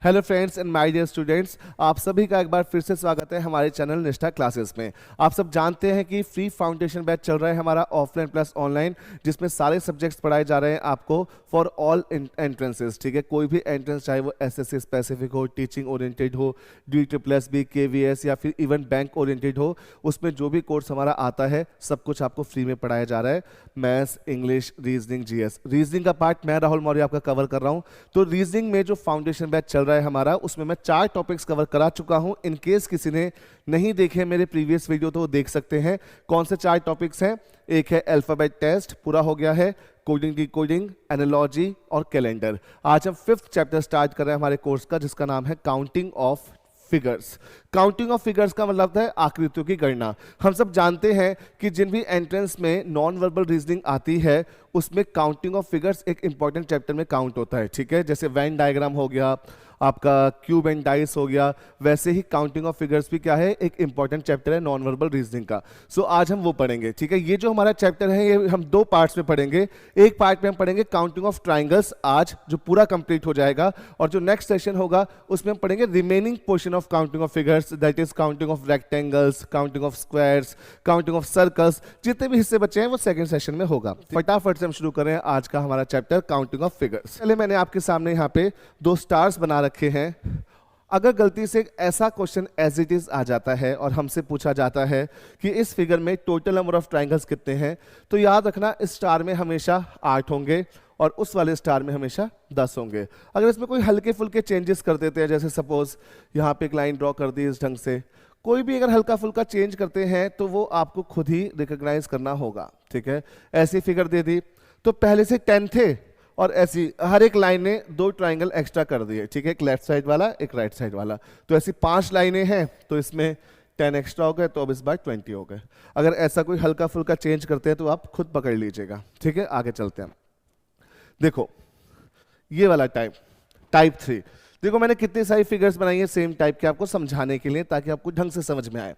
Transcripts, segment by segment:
Hello friends and my dear students, आप सभी का एक बार फिर से स्वागत है हमारे चैनल निष्ठा क्लासेस में। आप सब जानते हैं कि फ्री फाउंडेशन बैच चल रहा है हमारा ऑफलाइन प्लस ऑनलाइन, जिसमें सारे सब्जेक्ट्स पढ़ाए जा रहे हैं आपको फॉर ऑल एंट्रेंसेस। ठीक है, कोई भी एंट्रेंस चाहे वो एसएससी स्पेसिफिक हो, टीचिंग ओरिएंटेड हो, DSSB, KVS या फिर इवन बैंक ओरिएंटेड हो, उसमें जो भी कोर्स हमारा आता है सब कुछ आपको फ्री में पढ़ाया जा रहा है। Maths, English, reasoning, GS. Reasoning का पार्ट मैं राहुल मौर्य आपका कवर कर रहा हूँ। तो रीजनिंग में जो फाउंडेशन बैच चल रहा है हमारा, उसमें मैं 4 टॉपिक्स कवर करा चुका हूं। इन केस किसी ने नहीं देखे मेरे प्रीवियस वीडियो तो वो देख सकते हैं। कौन से 4 टॉपिक्स हैं? एक है अल्फाबेट टेस्ट, पूरा हो गया है। कोडिंग, डिकोडिंग, एनालॉजी और कैलेंडर। आज हम 5th चैप्टर स्टार्ट कर रहे हैं हमारे कोर्स का, जिसका नाम है counting of figures. Counting of figures का मतलब है आकृतियों की गणना। हम सब जानते हैं कि जिन भी एंट्रेंस में नॉन वर्बल रीजनिंग आती है उसमें काउंटिंग ऑफ फिगर्स एक इंपॉर्टेंट चैप्टर में काउंट होता है। ठीक है, जैसे वेन डायग्राम हो गया, आपका क्यूब एंड डाइस हो गया, वैसे ही काउंटिंग ऑफ फिगर्स भी क्या है, एक इंपॉर्टेंट चैप्टर है नॉन वर्बल रीजनिंग का। सो आज हम वो पढ़ेंगे। ठीक है, ये जो हमारा चैप्टर है ये हम 2 पार्ट्स में पढ़ेंगे। एक पार्ट में हम पढ़ेंगे काउंटिंग ऑफ ट्राइंगल्स आज, जो पूरा कंप्लीट हो जाएगा, और जो नेक्स्ट सेशन होगा उसमें हम पढ़ेंगे remaining portion of counting of figures, that is counting of rectangles, counting of squares, counting of circles. जितने भी हिस्से बचे हैं वो सेकंड सेशन में होगा। फटाफट से हम शुरू कर रहे हैं आज का हमारा चैप्टर काउंटिंग ऑफ फिगर्स। पहले मैंने आपके सामने यहाँ पे 2 स्टार्स बना रखे हैं। अगर गलती से एक ऐसा क्वेश्चन एज इट इज आ जाता है और हमसे पूछा जाता है कि इस फिगर में टोटल नंबर ऑफ ट्राइंगल्स कितने हैं, तो याद रखना इस स्टार में हमेशा 8 होंगे और उस वाले स्टार में हमेशा 10 होंगे। अगर इसमें कोई हल्के फुल्के चेंजेस कर देते हैं, जैसे सपोज यहाँ पे एक लाइन ड्रॉ कर दी इस ढंग से, कोई भी अगर हल्का फुल्का चेंज करते हैं तो वो आपको खुद ही रिकॉग्नाइज करना होगा। ठीक है, ऐसी फिगर दे दी तो पहले से 10 थे और ऐसी हर एक लाइन ने 2 ट्राइंगल एक्स्ट्रा कर दिए। ठीक है, एक लेफ्ट साइड वाला एक राइट साइड वाला, तो ऐसी 5 लाइनें हैं तो इसमें 10 एक्स्ट्रा हो गए, तो अब इस बार 20 हो गए। अगर ऐसा कोई हल्का फुल्का चेंज करते हैं तो आप खुद पकड़ लीजिएगा। ठीक है, आगे चलते हैं। देखो ये वाला टाइप 3, देखो मैंने कितनी सारी फिगर्स बनाई है सेम टाइप के आपको समझाने के लिए, ताकि आपको ढंग से समझ में आए।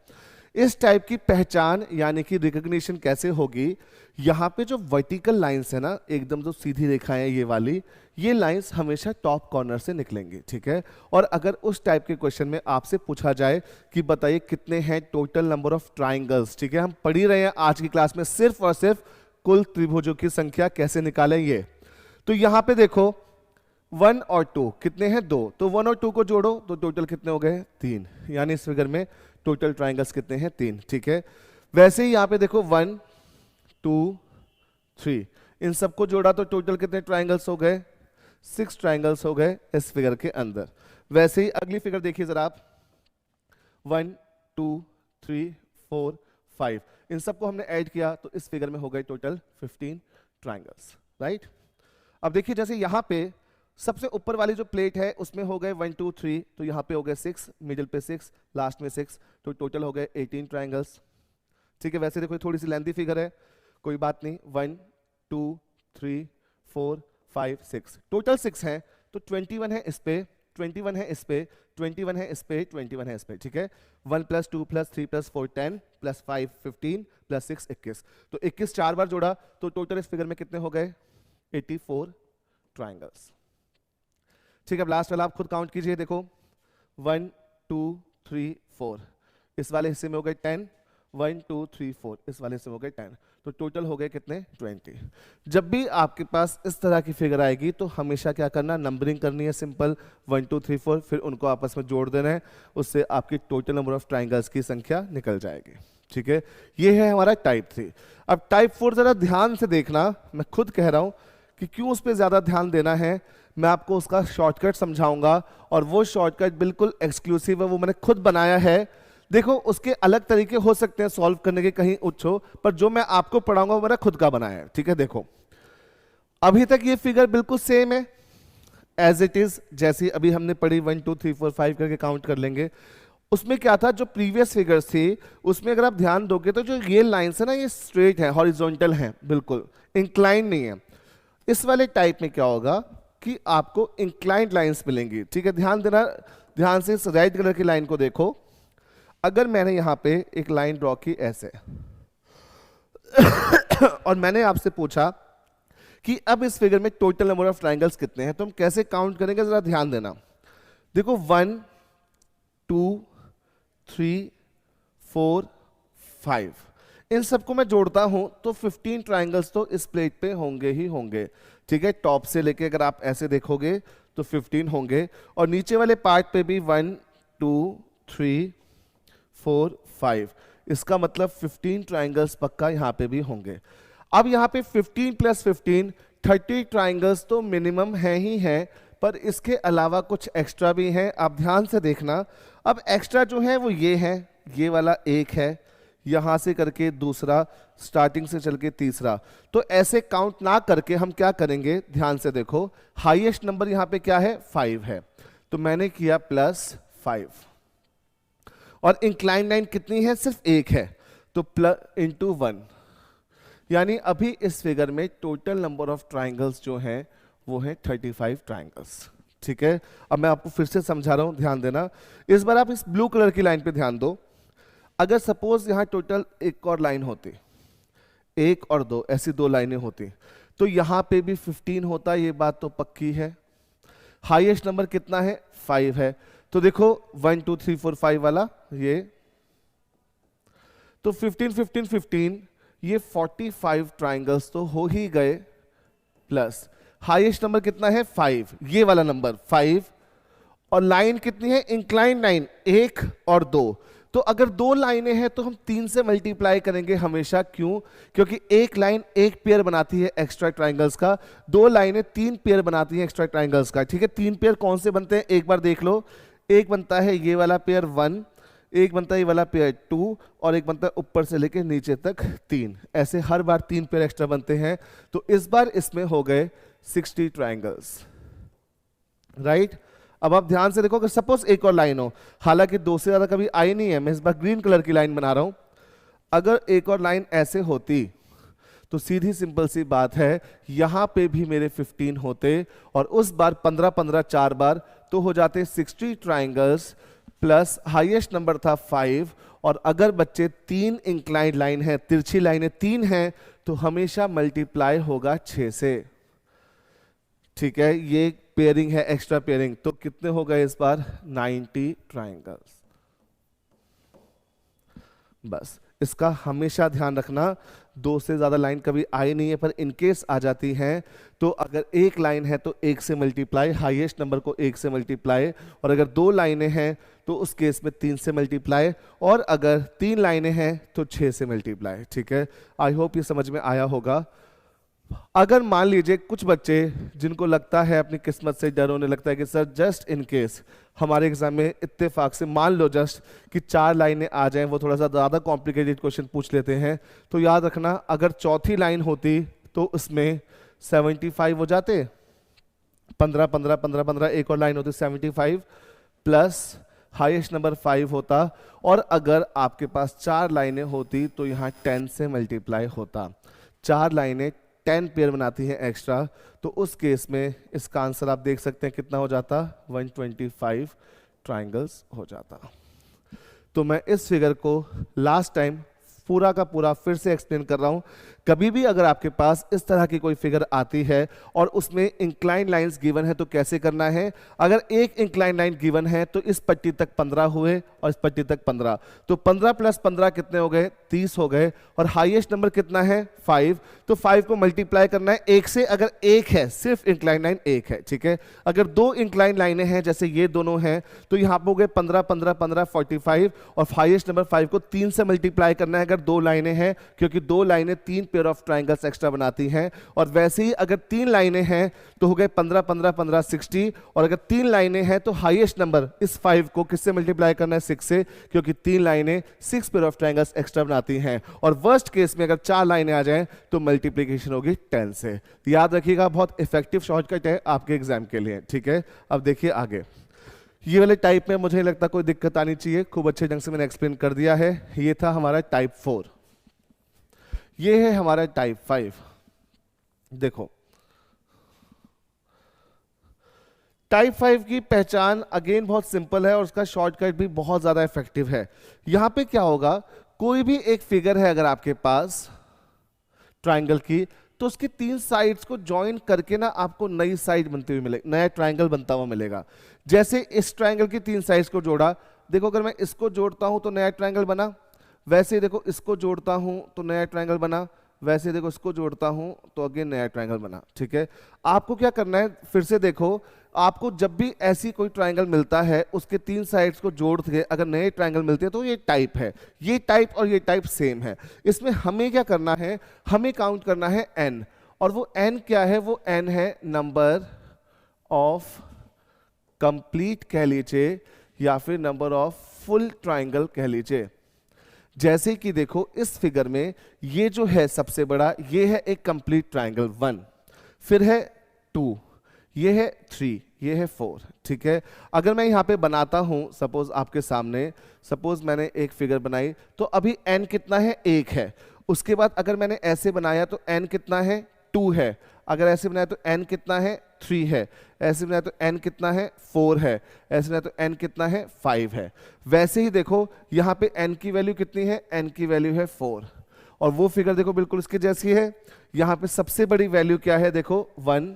इस टाइप की पहचान यानी कि रिकॉग्निशन कैसे होगी? यहाँ पे जो वर्टिकल लाइंस है ना, एकदम जो सीधी रेखाएं हैं ये वाली, ये लाइंस हमेशा टॉप कॉर्नर से निकलेंगी। ठीक है, और अगर उस टाइप के क्वेश्चन में आपसे पूछा जाए कि बताइए कितने हैं टोटल नंबर ऑफ ट्राइंगल्स, ठीक है, हम पढ़ ही रहे हैं आज की क्लास में सिर्फ और सिर्फ कुल त्रिभुजों की संख्या कैसे निकालें ये। तो यहाँ पे देखो 1 और 2 कितने हैं? 2, तो 1 और 2 को जोड़ो तो टोटल कितने हो गए? 3। यानी इस फिगर में टोटल ट्राइंगल्स कितने हैं? 3। ठीक है, वैसे ही यहाँ पे देखो 1 2 3, इन सबको जोड़ा तो टोटल कितने ट्राइंगल्स हो गए? 6 ट्राइंगल्स हो गए इस फिगर के अंदर। वैसे ही अगली फिगर देखिए जरा आप, 1 2 3 4 5, इन सबको हमने ऐड किया तो इस फिगर में हो गए टोटल 15 ट्राइंगल्स। राइट, अब देखिए जैसे यहाँ पे सबसे ऊपर वाली जो प्लेट है उसमें हो गए 1 2 3, तो यहाँ पे हो गए 6, मिडिल पे 6, लास्ट में 6, तो टोटल हो गए 18 ट्राइंगल्स। ठीक है, वैसे देखो थोड़ी सी लेंथी फिगर है, कोई बात नहीं। 1 2 3 4 5 6, टोटल 6 है, तो 21 है इस पे, 21 है इस पे, 21 है इस पे, 21 है इस पे। ठीक है, 1 + 2 + 3 + 4 10 + 5 15 + 6 21, तो 21 4 बार जोड़ा तो टोटल इस फिगर में कितने हो गए? 84 ट्राइंगल्स। ठीक है, अब लास्ट वाला आप खुद काउंट कीजिए। देखो 1 2 3 4, इस वाले हिस्से में हो गए 10, 1 2 3 4, इस वाले हिस्से में हो गए 10, तो टोटल हो गए कितने? 20। जब भी आपके पास इस तरह की फिगर आएगी तो हमेशा क्या करना, नंबरिंग करनी है सिंपल, 1 2 3 4, फिर उनको आपस में जोड़ देना है, उससे आपकी टोटल नंबर ऑफ ट्राइंगल्स की संख्या निकल जाएगी। ठीक है, ये है हमारा टाइप 3। अब टाइप 4 जरा ध्यान से देखना, मैं खुद कह रहा हूं कि क्यों उस पर ज्यादा ध्यान देना है, मैं आपको उसका शॉर्टकट समझाऊंगा, और वो शॉर्टकट बिल्कुल एक्सक्लूसिव है, वो मैंने खुद बनाया है। देखो उसके अलग तरीके हो सकते हैं सॉल्व करने के, कहीं उच्च हो, पर जो मैं आपको पढ़ाऊंगा वो मेरा खुद का बनाया है। ठीक है, देखो अभी तक ये फिगर बिल्कुल सेम है एज इट इज, जैसी अभी हमने पढ़ी 1 2 3 4 5 करके काउंट कर लेंगे। उसमें क्या था, जो प्रीवियस फिगर्स थी उसमें अगर आप ध्यान दोगे तो जो ये लाइंस है ना, ये स्ट्रेट है, हॉरिजॉन्टल है, बिल्कुल इंक्लाइन नहीं है। इस वाले टाइप में क्या होगा कि आपको इंक्लाइंड लाइंस मिलेंगी। ठीक है, ध्यान देना, ध्यान से इस राइट कलर की लाइन को देखो। अगर मैंने यहां पे एक लाइन ड्रॉ की ऐसे और मैंने आपसे पूछा कि अब इस फिगर में टोटल नंबर ऑफ ट्राइंगल्स कितने हैं, तो हम कैसे काउंट करेंगे, जरा ध्यान देना। देखो 1 2 3 4 5, इन सबको मैं जोड़ता हूं तो 15 ट्राइंगल्स तो इस प्लेट पे होंगे ही होंगे। ठीक है, टॉप से लेके अगर आप ऐसे देखोगे तो 15 होंगे, और नीचे वाले पार्ट पे भी 1 2 3 4 5, इसका मतलब 15 ट्राइंगल्स पक्का यहाँ पे भी होंगे। अब यहाँ पे 15 प्लस 15 30 ट्राइंगल्स तो मिनिमम है ही हैं, पर इसके अलावा कुछ एक्स्ट्रा भी हैं, आप ध्यान से देखना। अब एक्स्ट्रा जो है वो ये है, ये वाला एक है, यहां से करके दूसरा, स्टार्टिंग से चल के तीसरा। तो ऐसे काउंट ना करके हम क्या करेंगे, ध्यान से देखो, हाईएस्ट नंबर यहां पे क्या है, 5 है, तो मैंने किया +5, और इंक्लाइन लाइन कितनी है, सिर्फ एक है, तो +1, यानी अभी इस फिगर में टोटल नंबर ऑफ ट्राइंगल्स जो हैं वो है 35 ट्राइंगल्स। ठीक है, अब मैं आपको फिर से समझा रहा हूं, ध्यान देना। इस बार आप इस ब्लू कलर की लाइन पे ध्यान दो। अगर सपोज यहां टोटल एक और लाइन होती, 1 और 2, ऐसी 2 लाइनें होती, तो यहां पे भी 15 होता, ये बात तो पक्की है। हाईएस्ट नंबर कितना है, 5 है, तो देखो 1 2 3 4 5 वाला ये, तो 15 15 15, ये 45 ट्राइंगल्स तो हो ही गए, प्लस हाईएस्ट नंबर कितना है, 5, ये वाला नंबर 5, और लाइन कितनी है, इंक्लाइन लाइन 1 और 2, तो अगर 2 लाइनें हैं तो हम 3 से मल्टीप्लाई करेंगे हमेशा। क्यों, क्योंकि एक लाइन एक पेयर बनाती है एक्स्ट्रा ट्राइंगल्स का, 2 लाइनें 3 पेयर बनाती हैं एक्स्ट्रा ट्राइंगल्स का। ठीक है, 3 पेयर कौन से बनते हैं, एक बार देख लो, एक बनता है ये वाला पेयर 1, एक बनता है ये वाला पेयर 2, और एक बनता है ऊपर से लेके नीचे तक 3, ऐसे हर बार 3 पेयर एक्स्ट्रा बनते हैं। तो इस बार इसमें हो गए 60 ट्राइंगल्स, राइट। अब आप ध्यान से देखो, अगर सपोज एक और लाइन हो, हालांकि 2 से ज्यादा कभी आई नहीं है, मैं इस बार ग्रीन कलर की लाइन बना रहा हूं, अगर एक और लाइन ऐसे होती तो सीधी सिंपल सी बात है, यहां पे भी मेरे 15 होते, और उस बार 15 15 4 बार तो हो जाते 60 ट्राइंगल्स, प्लस हाईएस्ट नंबर था 5, और अगर बच्चे 3 इंक्लाइंड लाइन है, तिरछी लाइनें 3 हैं, तो हमेशा मल्टीप्लाई होगा 6 से। ठीक है, ये पेयरिंग है, एक्स्ट्रा पेयरिंग, तो कितने हो गए इस बार, 90 ट्राइंगल्स। बस इसका हमेशा ध्यान रखना, 2 से ज्यादा लाइन कभी आई नहीं है, पर इनकेस आ जाती हैं तो अगर एक लाइन है तो 1 से मल्टीप्लाई, हाईएस्ट नंबर को 1 से मल्टीप्लाई, और अगर 2 लाइनें हैं तो उस केस में 3 से मल्टीप्लाई, और अगर 3 लाइनें हैं तो 6 से मल्टीप्लाई। ठीक है, आई होप ये समझ में आया होगा। अगर मान लीजिए कुछ बच्चे जिनको लगता है, अपनी किस्मत से डर होने लगता है कि सर जस्ट इन केस हमारे एग्जाम में इत्तेफाक से मान लो जस्ट कि 4 लाइनें आ जाएं, वो थोड़ा सा ज़्यादा कॉम्प्लिकेटेड क्वेश्चन पूछ लेते हैं, तो याद रखना अगर चौथी लाइन होती तो उसमें 75 हो जाते, 15 15 15 15, एक और लाइन होती 75, प्लस हाईएस्ट नंबर 5 होता, और अगर आपके पास 4 लाइनें होती तो यहाँ 10 से मल्टीप्लाई होता। 4 लाइनें 10 पेयर बनाती हैं एक्स्ट्रा, तो उस केस में इसका आंसर आप देख सकते हैं कितना हो जाता, 125 ट्राइंगल्स हो जाता। तो मैं इस फिगर को लास्ट टाइम पूरा का पूरा फिर से एक्सप्लेन कर रहा हूं। कभी भी अगर आपके पास इस तरह की कोई फिगर आती है और उसमें इंक्लाइन लाइंस गिवन है तो कैसे करना है, अगर एक इंक्लाइन लाइन गिवन है तो इस पट्टी तक 15 हुए और इस पट्टी तक 15, तो 15 प्लस 15 कितने हो गए, 30 हो गए, और हाईएस्ट नंबर कितना है 5, तो 5 को मल्टीप्लाई करना है 1 से, अगर 1 है सिर्फ इंक्लाइन लाइन 1 है। ठीक है, अगर 2 इंक्लाइन लाइनें हैं जैसे ये दोनों हैं तो यहाँ पे हो गए 15 15 15 45, और हाईएस्ट नंबर 5 को 3 से मल्टीप्लाई करना है अगर 2 लाइनें हैं, क्योंकि 2 लाइनें 3 पेयर ऑफ ट्राइंगल्स एक्स्ट्रा बनाती हैं, और वैसे ही अगर 3 लाइनें हैं तो हो गए 15 15 15 60, और अगर 3 लाइनें हैं तो हाईएस्ट नंबर इस 5 को किससे मल्टीप्लाई करना है 6 से, क्योंकि 3 लाइनें 6 पेयर ऑफ ट्राइंगल्स एक्स्ट्रा बनाती हैं, और वर्स्ट केस में अगर 4 लाइनें आ जाएं तो मल्टीप्लिकेशन होगी 10 से। याद रखिएगा, बहुत इफेक्टिव शॉर्टकट है आपके एग्जाम के लिए। ठीक है, अब देखिए आगे, ये वाले टाइप में मुझे नहीं लगता कोई दिक्कत आनी चाहिए, खूब अच्छे ढंग से मैंने एक्सप्लेन कर दिया है। ये था हमारा टाइप 4, ये है हमारा टाइप 5। देखो टाइप 5 की पहचान अगेन बहुत सिंपल है और उसका शॉर्टकट भी बहुत ज्यादा इफेक्टिव है। यहां पे क्या होगा, कोई भी एक फिगर है अगर आपके पास ट्राइंगल की, तो उसके 3 साइड्स को ज्वाइन करके ना आपको नई साइड बनती हुई मिलेगी, नया ट्राइंगल बनता हुआ मिलेगा। जैसे इस ट्राइंगल की 3 साइड्स को जोड़ा, देखो अगर मैं इसको जोड़ता हूं तो नया ट्राइंगल बना, वैसे ही देखो इसको जोड़ता हूं तो नया ट्राइंगल बना, वैसे देखो इसको जोड़ता हूं तो अगेन नया ट्राइंगल बना। ठीक है, आपको क्या करना है, फिर से देखो, आपको जब भी ऐसी कोई ट्राइंगल मिलता है उसके 3 साइड्स को जोड़ के अगर नए ट्राइंगल मिलते हैं तो ये टाइप है, ये टाइप और ये टाइप सेम है। इसमें हमें क्या करना है, हमें काउंट करना है n, और वो n क्या है, वो n है नंबर ऑफ कंप्लीट कह लीजिए या फिर नंबर ऑफ फुल ट्राइंगल कह लीजिए। जैसे कि देखो इस फिगर में ये जो है सबसे बड़ा, ये है एक कंप्लीट ट्राइंगल 1, फिर है 2, ये है 3, ये है 4। ठीक है, अगर मैं यहाँ पे बनाता हूँ सपोज आपके सामने, सपोज मैंने एक फिगर बनाई तो अभी n कितना है, 1 है। उसके बाद अगर मैंने ऐसे बनाया तो n कितना है, 2 है। अगर ऐसे बनाया तो n कितना है, 3 है। ऐसे बनाया तो n कितना है, 4 है। ऐसे बनाया तो n कितना है, 5 है। वैसे ही देखो यहाँ पे n की वैल्यू कितनी है, n की वैल्यू है 4, और वो फिगर देखो बिल्कुल इसके जैसी है। यहाँ पे सबसे बड़ी वैल्यू क्या है, देखो 1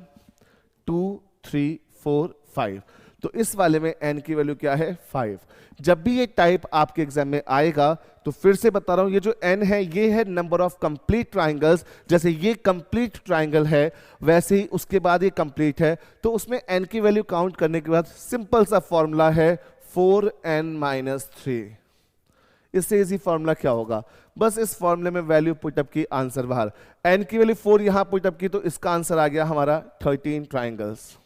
2 3 4 5, तो इस वाले में n की वैल्यू क्या है, 5। जब भी ये टाइप आपके एग्जाम में आएगा तो फिर से बता रहा हूं, ये जो n है ये है नंबर ऑफ कंप्लीट ट्राइंगल्स। जैसे ये कंप्लीट ट्राइंगल है वैसे ही उसके बाद ये कंप्लीट है, तो उसमें n की वैल्यू काउंट करने के बाद सिंपल सा फॉर्मूला है 4n-3। इससे इजी फॉर्मूला क्या होगा, बस इस फॉर्मूले में वैल्यू पुटअप की, आंसर बाहर। n की वैल्यू 4 यहां पुटअप की तो इसका आंसर आ गया हमारा 13 ट्राइंगल्स।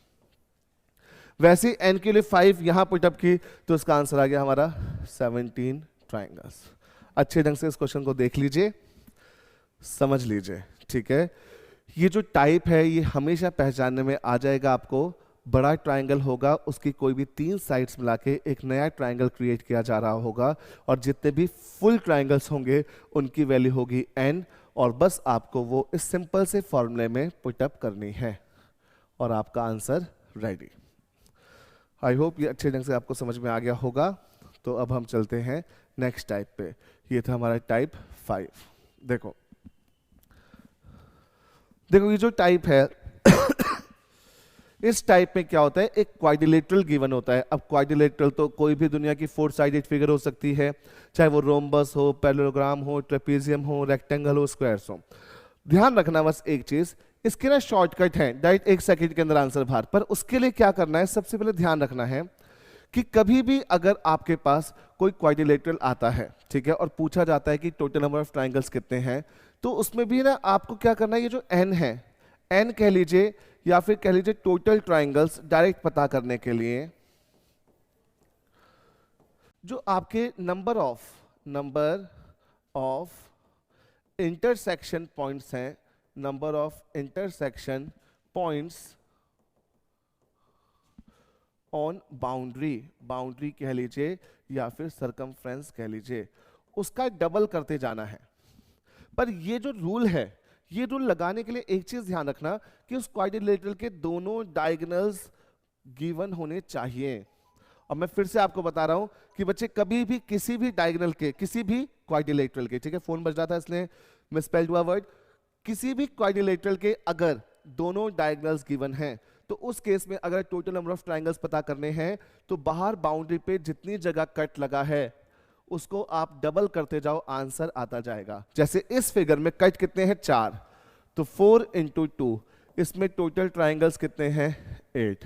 वैसे ही n की वैल्यू 5 यहां पुटअप की तो इसका आंसर आ गया हमारा 17 ट्राइंगल्स। अच्छे ढंग से इस क्वेश्चन को देख लीजिए, समझ लीजिए। ठीक है, ये जो टाइप है ये हमेशा पहचानने में आ जाएगा आपको। बड़ा ट्राइंगल होगा, उसकी कोई भी 3 साइड्स मिला के एक नया ट्राइंगल क्रिएट किया जा रहा होगा, और जितने भी फुल ट्राइंगल्स होंगे उनकी वैल्यू होगी n, और बस आपको वो इस सिंपल से फॉर्मूले में पुटअप करनी है और आपका आंसर रेडी। आई होप ये अच्छे ढंग से आपको समझ में आ गया होगा। तो अब हम चलते हैं नेक्स्ट टाइप पे। ये था हमारा टाइप 5। देखो देखो ये जो टाइप है इस टाइप में क्या होता है, एक क्वाड्रिलेटरल गिवन होता है। अब क्वाड्रिलेटरल तो कोई भी दुनिया की 4 साइडेड फिगर हो सकती है, चाहे वो रोम्बस हो, पैरेललोग्राम हो, ट्रेपेजियम हो, रेक्टेंगल हो, स्क्वायर्स हो। ध्यान रखना बस एक चीज, इसके ना शॉर्टकट है, डायरेक्ट 1 सेकंड के अंदर आंसर बाहर। पर उसके लिए क्या करना है, सबसे पहले ध्यान रखना है कि कभी भी अगर आपके पास कोई क्वाड्रिलेटरल आता है, ठीक है, और पूछा जाता है कि टोटल नंबर ऑफ ट्राइंगल्स कितने हैं, तो उसमें भी ना आपको क्या करना है, ये जो n है, n कह लीजिए या फिर कह लीजिए टोटल ट्राइंगल्स, डायरेक्ट पता करने के लिए जो आपके नंबर ऑफ इंटरसेक्शन पॉइंट्स हैं, number of intersection points on boundary कह लीजिए या फिर सरकमफ्रेंस कह लीजिए, उसका डबल करते जाना है। पर ये जो रूल है, ये रूल लगाने के लिए एक चीज ध्यान रखना कि उस क्वाड्रिलेटरल के दोनों डायगोनल्स गिवन होने चाहिए। और मैं फिर से आपको बता रहा हूं कि बच्चे कभी भी किसी भी डायगोनल के, किसी भी क्वाड्रिलेटरल के, ठीक है, फोन बज रहा था इसलिए मिसस्पेल्ड हुआ वर्ड, किसी भी क्वाड्रिलेटरल के अगर दोनों डायगोनल्स गिवन हैं तो उस केस में अगर टोटल नंबर ऑफ ट्राइंगल्स पता करने हैं तो बाहर बाउंड्री पे जितनी जगह कट लगा है उसको आप डबल करते जाओ, आंसर आता जाएगा। जैसे इस फिगर में कट कितने हैं, 4, तो 4 × 2, इसमें टोटल ट्राइंगल्स कितने हैं, 8।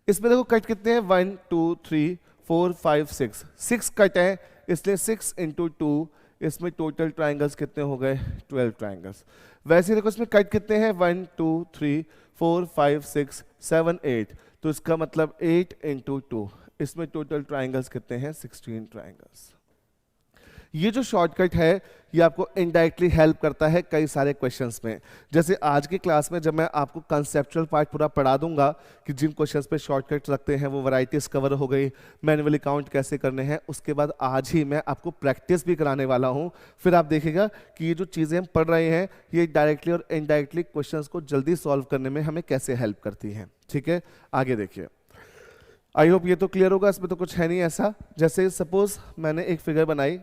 इसमें देखो कट कितने हैं, 1 2 3 4 5 6 कट है, इसलिए 6 × 2, इसमें टोटल ट्राइंगल्स कितने हो गए, 12 ट्राइंगल्स। वैसे देखो इसमें कट कितने हैं, 1 2 3 4 5 6 7 8, तो इसका मतलब 8 × 2, इसमें टोटल ट्राइंगल्स कितने हैं, 16 ट्राइंगल्स। ये जो शॉर्टकट है ये आपको इनडायरेक्टली हेल्प करता है कई सारे क्वेश्चंस में। जैसे आज की क्लास में जब मैं आपको कंसेप्चुअल पार्ट पूरा पढ़ा दूंगा कि जिन क्वेश्चंस पे शॉर्टकट्स रखते हैं वो वैरायटीज कवर हो गई, मैनुअली काउंट कैसे करने हैं, उसके बाद आज ही मैं आपको प्रैक्टिस भी कराने वाला हूँ। फिर आप देखेगा कि ये जो चीज़ें हम पढ़ रहे हैं ये डायरेक्टली और इनडायरेक्टली क्वेश्चंस को जल्दी सॉल्व करने में हमें कैसे हेल्प करती हैं। ठीक है, आगे देखिए। आई होप ये तो क्लियर होगा, इसमें तो कुछ है नहीं ऐसा। जैसे सपोज मैंने एक फिगर बनाई,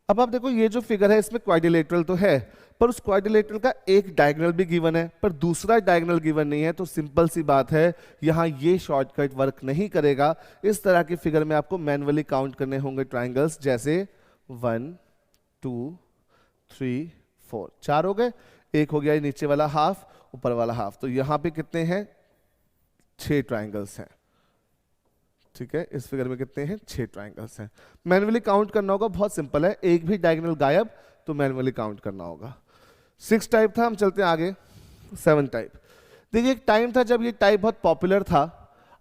अब आप देखो ये जो फिगर है इसमें क्वाड्रिलेटरल तो है, पर उस क्वाड्रिलेटरल का एक डायगोनल भी गिवन है पर दूसरा डायगोनल गिवन नहीं है, तो सिंपल सी बात है यहाँ ये शॉर्टकट वर्क नहीं करेगा। इस तरह की फिगर में आपको मैन्युअली काउंट करने होंगे ट्राइंगल्स, जैसे 1 2 3 4, 4 हो गए, एक हो गया ये नीचे वाला हाफ, ऊपर वाला हाफ, तो यहाँ पे कितने हैं 6 ट्राइंगल्स हैं। ठीक है, इस फिगर में कितने हैं 6 ट्राइंगल्स हैं। मैन्युअली काउंट करना होगा, बहुत सिंपल है, एक भी डायगोनल गायब तो मैन्युअली काउंट करना होगा। 6 टाइप था, हम चलते हैं आगे 7 टाइप। देखिए एक टाइम था जब ये टाइप बहुत पॉपुलर था,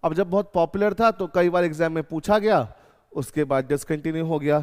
अब जब बहुत पॉपुलर था तो कई बार एग्जाम में पूछा गया, उसके बाद डिसकंटिन्यू हो गया,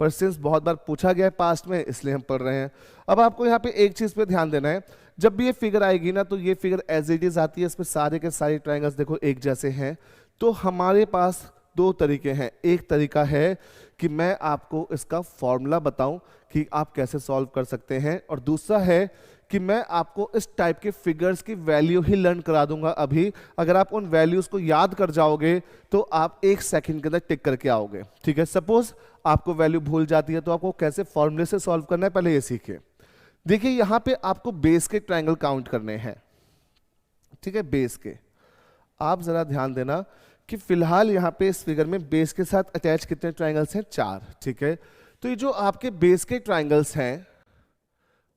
पर सिंस बहुत बार पूछा गया है पास्ट में इसलिए हम पढ़ रहे हैं। अब आपको यहाँ पे एक चीज पे ध्यान देना है, जब भी ये फिगर आएगी ना तो ये फिगर एज इट इज आती है, इसमें सारे के सारे ट्राइंगल्स देखो एक जैसे हैं। तो हमारे पास दो तरीके हैं, एक तरीका है कि मैं आपको इसका फॉर्मूला बताऊं कि आप कैसे सॉल्व कर सकते हैं, और दूसरा है कि मैं आपको इस टाइप के फिगर्स की वैल्यू ही लर्न करा दूंगा अभी। अगर आप उन वैल्यूज को याद कर जाओगे तो आप 1 सेकंड के अंदर टिक करके आओगे। ठीक है, सपोज आपको वैल्यू भूल जाती है तो आपको कैसे फॉर्मूले से सॉल्व करना है पहले ये सीखिए। देखिए यहां पे आपको बेस के ट्रायंगल काउंट करने हैं। ठीक है, बेस के आप जरा ध्यान देना कि फिलहाल यहां पे इस फिगर में बेस के साथ अटैच कितने ट्रायंगल्स हैं 4। ठीक है, तो ये जो आपके बेस के ट्रायंगल्स हैं,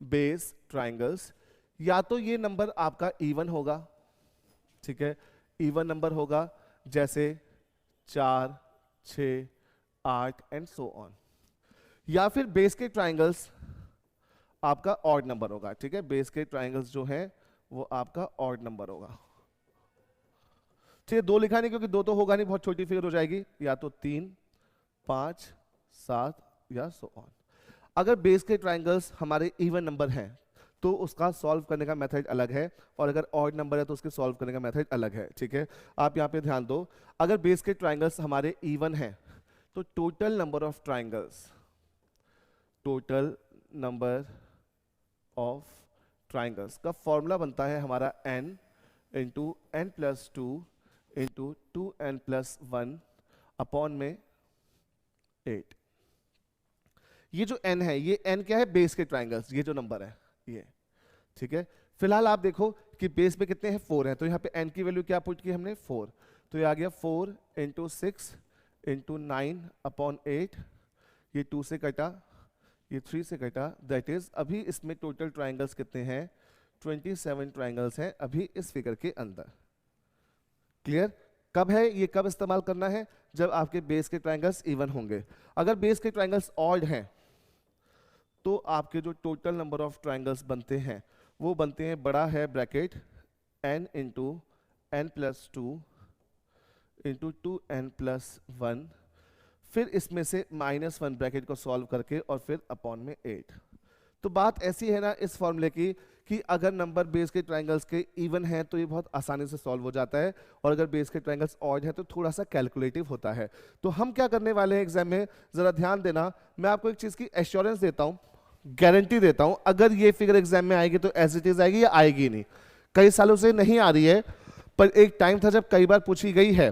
बेस ट्रायंगल्स, या तो ये नंबर आपका इवन होगा, ठीक है, इवन नंबर होगा जैसे 4 6 8 एंड सो ऑन, या फिर बेस के ट्रायंगल्स आपका ऑड नंबर होगा। ठीक है, बेस के ट्रायंगल्स जो हैं वो आपका ऑड नंबर होगा। ठीक है, 2 लिखा नहीं क्योंकि 2 तो होगा नहीं, बहुत छोटी फिगर हो जाएगी, या तो 3 5 7 या सो ऑन। अगर बेस के ट्रायंगल्स हमारे इवन नंबर हैं तो उसका सॉल्व करने का मेथड अलग है, और अगर ऑड नंबर है तो उसके सॉल्व करने का मेथड अलग है। ठीक है, आप यहाँ पे ध्यान दो, अगर बेस के ट्रायंगल्स हमारे इवन हैं तो total number of triangles, total number of triangles का फॉर्मूला बनता है हमारा n into n plus 2 into 2n+1 upon में 8। ये जो n है, ये n क्या है, बेस के ट्रायंगल्स, ये जो नंबर है ये। ठीक है, फिलहाल आप देखो कि बेस पे कितने हैं 4 हैं, तो यहाँ पे n की वैल्यू क्या पुट की हमने 4, तो ये आ गया 4 इंटू 6 इंटू 9 अपॉन 8, ये 2 से कटा, ये 3 से कटा, दैट इज अभी इसमें टोटल ट्रायंगल्स कितने हैं 27 ट्रायंगल्स हैं अभी इस फिगर के अंदर। क्लियर? कब है ये, कब इस्तेमाल करना है, जब आपके बेस के ट्रायंगल्स इवन होंगे। अगर बेस के ट्रायंगल्स ऑड हैं तो आपके जो टोटल नंबर ऑफ ट्रायंगल्स बनते हैं वो बनते हैं, बड़ा है bracket n into n+2 into 2n+1, फिर इसमें से -1 ब्रैकेट को सॉल्व करके और फिर अपॉन में 8। तो बात ऐसी है ना इस फॉर्मूले की कि अगर नंबर बेस के ट्रायंगल्स के इवन है तो ये बहुत आसानी से सॉल्व हो जाता है, और अगर बेस के ट्रायंगल्स ऑड है तो थोड़ा सा कैलकुलेटिव होता है। तो हम क्या करने वाले हैं एग्जाम में, जरा ध्यान देना, मैं आपको एक चीज की एश्योरेंस देता हूं, गारंटी देता हूं, अगर ये फिगर एग्जाम में आएगी तो एज इट इज आएगी या आएगी नहीं। कई सालों से नहीं आ रही है, पर एक टाइम था जब कई बार पूछी गई है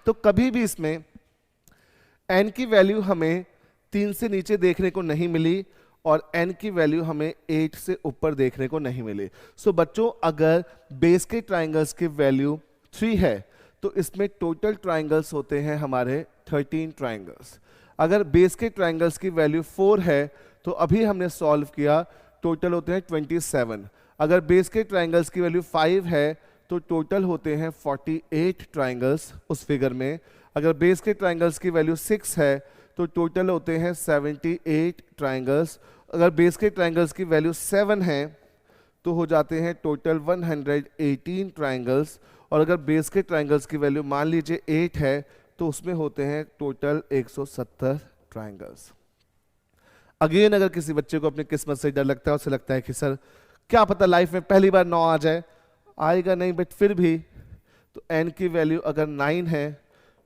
तो कभी भी इसमें n की वैल्यू हमें 3 से नीचे देखने को नहीं मिली और n की वैल्यू हमें 8 से ऊपर देखने को नहीं मिली। सो बच्चों, अगर बेस के ट्रायंगल्स की वैल्यू 3 है तो इसमें टोटल ट्रायंगल्स होते हैं हमारे 13 ट्रायंगल्स। अगर बेस के ट्रायंगल्स की वैल्यू 4 है तो अभी हमने सॉल्व किया, टोटल होते हैं 27। अगर बेस के ट्रायंगल्स की वैल्यू 5 है तो टोटल होते हैं 48 ट्रायंगल्स उस फिगर में। अगर बेस के ट्रायंगल्स की वैल्यू 6 है तो टोटल होते हैं 78 ट्रायंगल्स। अगर बेस के ट्रायंगल्स की वैल्यू 7 है तो हो जाते हैं टोटल 118 ट्रायंगल्स, और अगर बेस के ट्रायंगल्स की वैल्यू मान लीजिए 8 है तो उसमें होते हैं टोटल 170 ट्रायंगल्स। अगेन, अगर किसी बच्चे को अपनी किस्मत से डर लगता है, उसे लगता है कि सर क्या पता लाइफ में पहली बार 9 आ जाए, आएगा नहीं, बट फिर भी तो n की वैल्यू अगर 9 है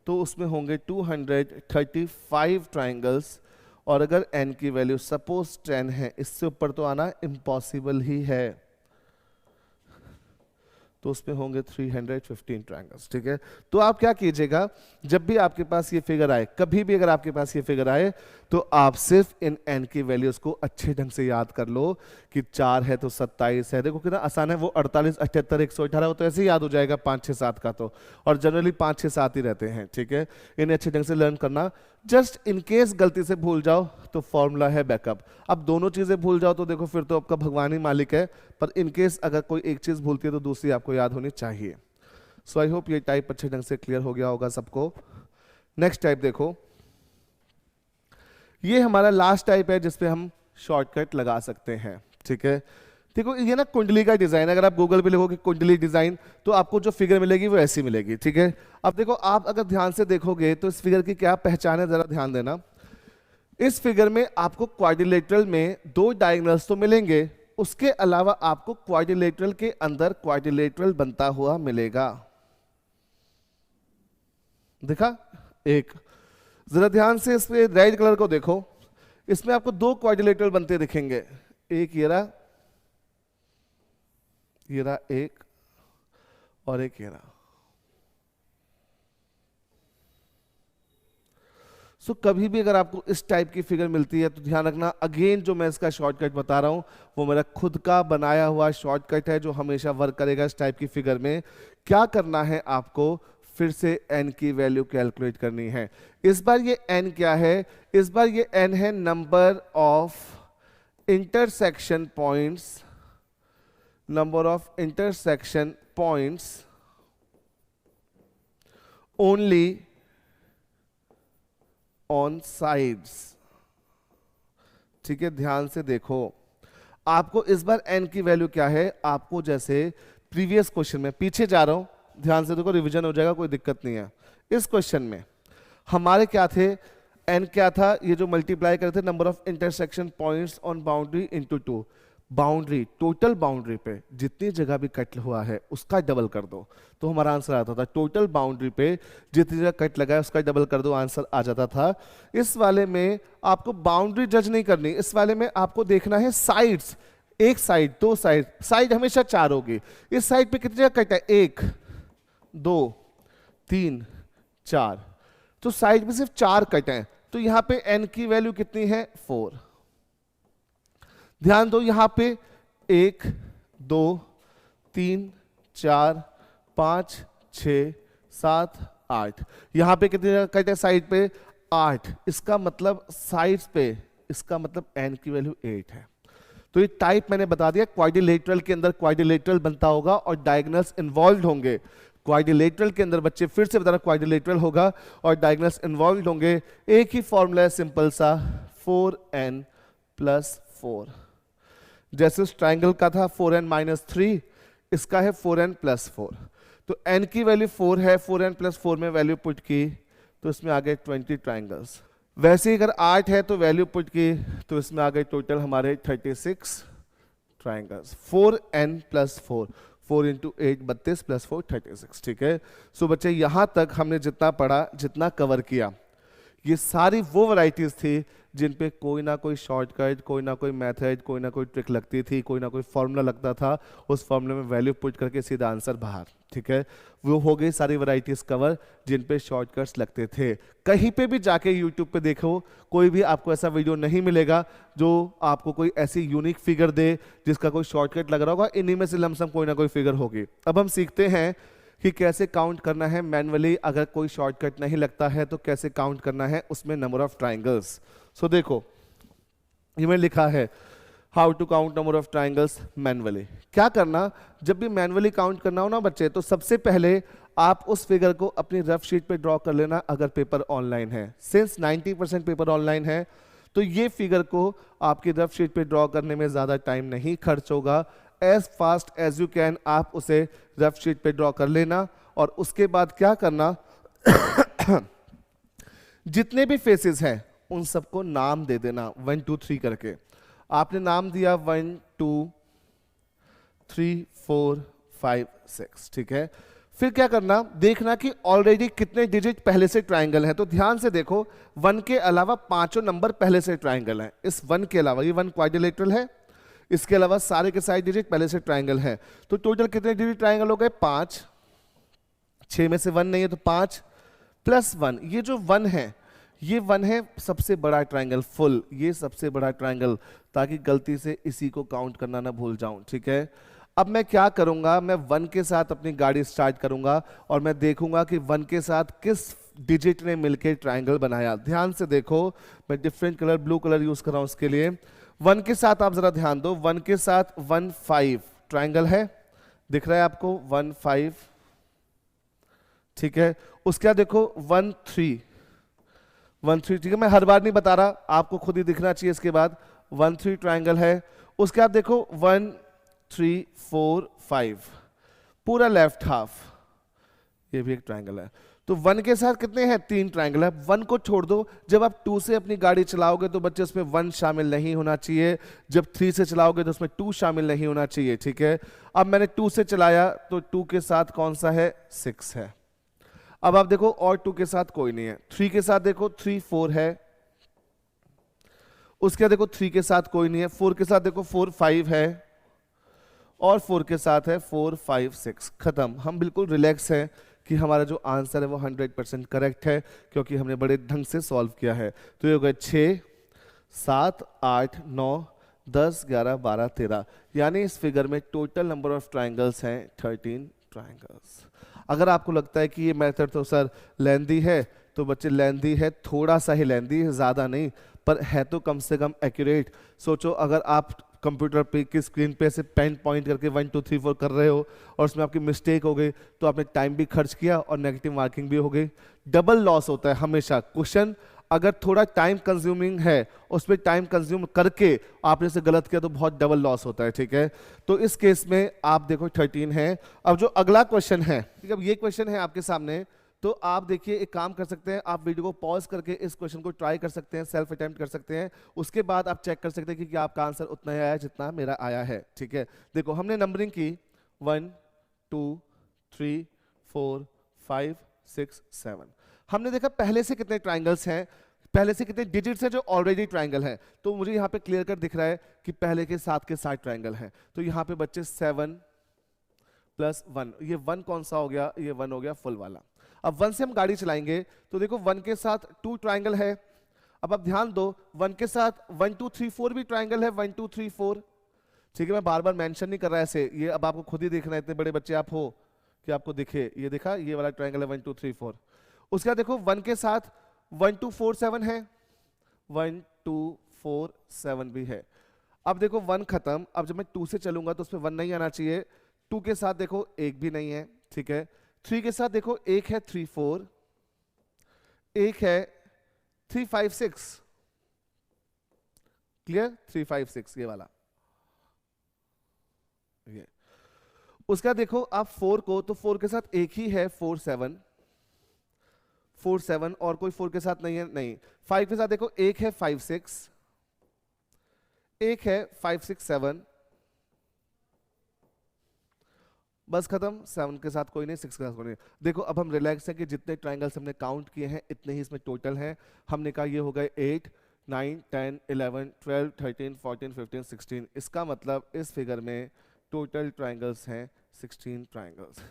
तो उसमें होंगे 235 ट्रायंगल्स, और अगर n की वैल्यू सपोज 10 है, इससे ऊपर तो आना इम्पॉसिबल ही है। तो उसमें होंगे 315 ट्रायंगल्स, ठीक है। तो आप क्या कीजिएगा, जब भी आपके पास ये फिगर आए, कभी भी अगर आपके पास ये फिगर आए, तो आप सिर्फ इन n की वैल्यूज को अच्छे ढंग से याद कर लो कि 4 है तो 27 है, देखो कितना आसान है, वो 48, 78, 118 वो तो ऐसे ही याद हो जाएगा 5, 6, 7 का तो, और जनरली 5, 6, 7 ही रहते हैं, ठीक है। इन्हें अच्छे ढंग से लर्न करना। जस्ट इन केस गलती से भूल जाओ तो फॉर्मूला है बैकअप। अब दोनों चीजें भूल जाओ तो देखो फिर तो आपका भगवान ही मालिक है, पर इन केस अगर कोई एक चीज भूलती है तो दूसरी आपको याद होनी चाहिए। सो आई होप ये टाइप अच्छे ढंग से क्लियर हो गया होगा सबको। नेक्स्ट टाइप देखो, ये हमारा लास्ट टाइप है जिसपे हम शॉर्टकट लगा सकते हैं, ठीक है। देखो ये ना कुंडली का डिजाइन, अगर आप गूगल पे लिखोगे कुंडली डिजाइन तो आपको जो फिगर मिलेगी वो ऐसी मिलेगी, ठीक है। अब देखो आप अगर ध्यान से देखोगे तो इस फिगर की क्या पहचान है, जरा ध्यान देना। इस फिगर में आपको क्वाड्रिलेटरल में 2 डायगोनल्स तो मिलेंगे, उसके अलावा आपको क्वाड्रिलेटरल के अंदर क्वाड्रिलेटरल बनता हुआ मिलेगा, देखा एक। जरा ध्यान से इस पे रेड कलर को देखो, इसमें आपको 2 क्वाड्रिलेटरल बनते दिखेंगे, एक ये रहा एक, और एक ये रहा। सो कभी भी अगर आपको इस टाइप की फिगर मिलती है तो ध्यान रखना, अगेन जो मैं इसका शॉर्टकट बता रहा हूं वो मेरा खुद का बनाया हुआ शॉर्टकट है जो हमेशा वर्क करेगा इस टाइप की फिगर में। क्या करना है आपको, फिर से n की वैल्यू कैलकुलेट करनी है। इस बार ये n क्या है, इस बार ये n है number of intersection points, number of intersection points only on sides, ठीक है। ध्यान से देखो, आपको इस बार n की वैल्यू क्या है, आपको जैसे प्रीवियस क्वेश्चन में, पीछे जा रहा हूं, ध्यान से देखो, रिवीजन हो जाएगा, कोई दिक्कत नहीं है। इस क्वेश्चन में हमारे क्या थे, n क्या था, ये जो मल्टीप्लाई करते थे number of intersection points on boundary into 2, boundary, total boundary पे जितनी जगह भी कट हुआ है उसका डबल कर दो, तो हमारा आंसर आता था। टोटल बाउंड्री पे जितनी जगह कट लगा है उसका डबल कर दो, आंसर आ जाता था। इस वाले में आपको बाउंड्री जज नहीं करनी, इस वाले में आपको देखना है साइड्स, एक साइड, 2 साइड, साइड हमेशा 4 होगी। इस साइड पे कितनी जगह कट है, 1, 2, 3, 4, तो साइड में सिर्फ 4 कट हैं, तो यहां पे n की वैल्यू कितनी है, 4। ध्यान दो, यहां पे 1, 2, 3, 4, 5, 6, 7, 8, यहां पे कितनी जगह कट है साइड पे, 8। इसका मतलब साइड्स पे, इसका मतलब n की वैल्यू 8 है। तो ये टाइप मैंने बता दिया, क्वाड्रिलेटरल के अंदर क्वाड्रिलेटरल बनता होगा और डायगोनल्स इन्वॉल्व होंगे। क्वाड्रिलेटरल के अंदर, बच्चे फिर से बताना, क्वाड्रिलेटरल होगा और डायगोनल्स इन्वॉल्व होंगे। एक ही फॉर्मूला है सिंपल सा, 4n + 4। जैसे उस ट्राइंगल का था 4n - 3, इसका है 4n + 4। तो n की वैल्यू 4 है, 4n + 4 में वैल्यू पुट की तो इसमें आ गए 20 ट्राइंगल्स। वैसे ही अगर 8 है तो वैल्यू पुट की तो इसमें आ गए टोटल हमारे 36 ट्राइंगल्स। 4n + 4, 4 × 8 32 + 4 36, ठीक है। सो बच्चे यहां तक हमने जितना पढ़ा, जितना कवर किया, ये सारी वो वैरायटीज थी जिन पे कोई ना कोई शॉर्टकट, कोई ना कोई मेथड, कोई ना कोई ट्रिक लगती थी, कोई ना कोई फॉर्मूला लगता था, उस फॉर्मूले में वैल्यू पुट करके सीधा आंसर बाहर, ठीक है। वो हो गई सारी वैरायटीज कवर जिन पे शॉर्टकट्स लगते थे। कहीं पे भी जाके यूट्यूब पे देखो, कोई भी आपको ऐसा वीडियो नहीं मिलेगा जो आपको कोई ऐसी यूनिक फिगर दे जिसका कोई शॉर्टकट लग रहा होगा। इन्हीं में से लमसम कोई ना कोई फिगर होगी। अब हम सीखते हैं कि कैसे काउंट करना है मैन्युअली, अगर कोई शॉर्टकट नहीं लगता है तो कैसे काउंट करना है उसमें नंबर ऑफ ट्राइंगल्स। सो देखो, ये मैंने लिखा है how to count number of triangles manually. क्या करना, जब भी मैन्युअली काउंट करना हो ना बच्चे, तो सबसे पहले आप उस फिगर को अपनी रफ शीट पे ड्रॉ कर लेना, अगर पेपर ऑनलाइन है। सिंस 90% पेपर ऑनलाइन है तो ये फिगर को आपकी रफ शीट पे ड्रॉ करने में ज़्यादा टाइम नहीं खर्च होगा। As fast as you can आप उसे रफ शीट पे ड्रॉ कर लेना, और उसके बाद क्या करना जितने भी फेसेस हैं उन सबको नाम दे देना 1 2 3 करके। आपने नाम दिया 1 2 3 4 5 6, ठीक है। फिर क्या करना, देखना कि ऑलरेडी कितने डिजिट पहले से ट्राइंगल है। तो ध्यान से देखो, 1 के अलावा 5 नंबर पहले से ट्राइंगल है। इस 1 के अलावा, ये 1 क्वाड्रिलेटरल है, इसके अलावा सारे के सारे डिजिट पहले से ट्राइंगल है। तो टोटल कितने डिजिट ट्राइंगल हो गए? 5। 6 में से 1 नहीं है तो 5 प्लस 1, ये जो 1 है ये 1 है सबसे बड़ा ट्राइंगल फुल, ये सबसे बड़ा ट्राइंगल, ताकि गलती से इसी को काउंट करना ना भूल जाऊं, ठीक है। अब मैं क्या करूंगा, मैं 1 के साथ अपनी गाड़ी स्टार्ट करूंगा और मैं देखूंगा कि 1 के साथ किस डिजिट ने मिलकर ट्राइंगल बनाया। ध्यान से देखो, मैं different colour blue colour use कर रहा हूं उसके लिए। 1 के साथ आप जरा ध्यान दो, 1 के साथ 1 5 ट्राइंगल है, दिख रहा है आपको 1 5, ठीक है। उसके बाद देखो 1 3 1 3, ठीक है, मैं हर बार नहीं बता रहा, आपको खुद ही दिखना चाहिए। इसके बाद 1 3 ट्राइंगल है। उसके बाद देखो 1 3 4 5 पूरा लेफ्ट हाफ, ये भी एक ट्राइंगल है। तो 1 के साथ कितने हैं? 3 ट्राइंगल है। 1 को छोड़ दो, जब आप 2 से अपनी गाड़ी चलाओगे तो बच्चे उसमें 1 शामिल नहीं होना चाहिए, जब 3 से चलाओगे तो उसमें 2 शामिल नहीं होना चाहिए, ठीक है। अब मैंने 2 से चलाया तो 2 के साथ कौन सा है? 6 है। अब आप देखो और 2 के साथ कोई नहीं है। 3 के साथ देखो 3 4 है, उसके बाद देखो 3 के साथ कोई नहीं है। 4 के साथ देखो 4 5 है, और 4 के साथ है 4 5 6। खत्म। हम बिल्कुल रिलैक्स हैं कि हमारा जो आंसर है वो 100% करेक्ट है, क्योंकि हमने बड़े ढंग से सॉल्व किया है। तो ये हो गए 6 7 8 9 10 11 12 13, यानी इस फिगर में टोटल नंबर ऑफ ट्राइंगल्स हैं 13 ट्राइंगल्स। अगर आपको लगता है कि ये मेथड तो सर लेंदी है, तो बच्चे लेंदी है, थोड़ा सा ही लेंदी है, ज़्यादा नहीं, पर है तो कम से कम एक्यूरेट। सोचो अगर आप कंप्यूटर पे की स्क्रीन पे ऐसे पेन पॉइंट करके 1 2 3 4 कर रहे हो और उसमें आपकी मिस्टेक हो गई, तो आपने टाइम भी खर्च किया और नेगेटिव मार्किंग भी हो गई। डबल लॉस होता है हमेशा। क्वेश्चन अगर थोड़ा टाइम कंज्यूमिंग है, उस पर टाइम कंज्यूम करके आपने से गलत किया तो बहुत डबल लॉस होता है, ठीक है। तो इस केस में आप देखो 13 है। अब जो अगला क्वेश्चन है, ठीक है, ये क्वेश्चन है आपके सामने, तो आप देखिए एक काम कर सकते हैं, आप वीडियो को पॉज करके इस क्वेश्चन को ट्राई कर सकते हैं, सेल्फ अटेम्प्ट कर सकते हैं। उसके बाद आप चेक कर सकते हैं कि क्या आपका आंसर उतना ही आया जितना मेरा आया है, ठीक है। देखो हमने नंबरिंग की 1 2 3 4 5 6 7। हमने देखा पहले से कितने ट्राइंगल्स हैं, पहले से कितने डिजिट्स हैं जो ऑलरेडी ट्राइंगल हैं। तो मुझे यहाँ पे क्लियर कर दिख रहा है कि पहले के साथ ट्राइंगल हैं। तो यहाँ पे बच्चे 7 प्लस 1, ये 1 कौन सा हो गया? ये 1 हो गया फुल वाला। अब 1 से हम गाड़ी चलाएंगे तो देखो 1 के साथ 2 ट्राइंगल है। अब आप ध्यान दो 1 के साथ 1 2 3 4 भी ट्राइंगल है, 1 2 3 4, ठीक है। मैं बार बार मेंशन नहीं कर रहा ऐसे, ये अब आपको खुद ही देखना है, इतने बड़े बच्चे आप हो कि आपको दिखे। ये देखा, ये वाला ट्राइंगल है 1 2 3 4। उसके बाद देखो 1 के साथ 1 2 4 7 है, 1 2 4 7 भी है। अब देखो 1 खत्म। अब जब मैं 2 से चलूंगा तो उसमें 1 नहीं आना चाहिए। 2 के साथ देखो 1 भी नहीं है, ठीक है। 3 के साथ देखो 1 है 3 4, 1 है 3 5 6, क्लियर? 3 5 6 ये वाला, ये। उसका देखो आप 4 को, तो 4 के साथ एक ही है 4 7, 4 7, और कोई 4 के साथ नहीं है, नहीं। 5 के साथ देखो 1 है 5 6, 1 है 5 6 7, बस खत्म। 7 के साथ कोई नहीं, 6 के साथ कोई नहीं। देखो अब हम रिलैक्स हैं कि जितने ट्राइंगल्स हमने काउंट किए हैं इतने ही इसमें टोटल हैं। हमने कहा ये हो गए 8 9 10 11 12 13 14 15 16। इसका मतलब इस फिगर में टोटल ट्राइंगल्स हैं 16 ट्राइंगल्स।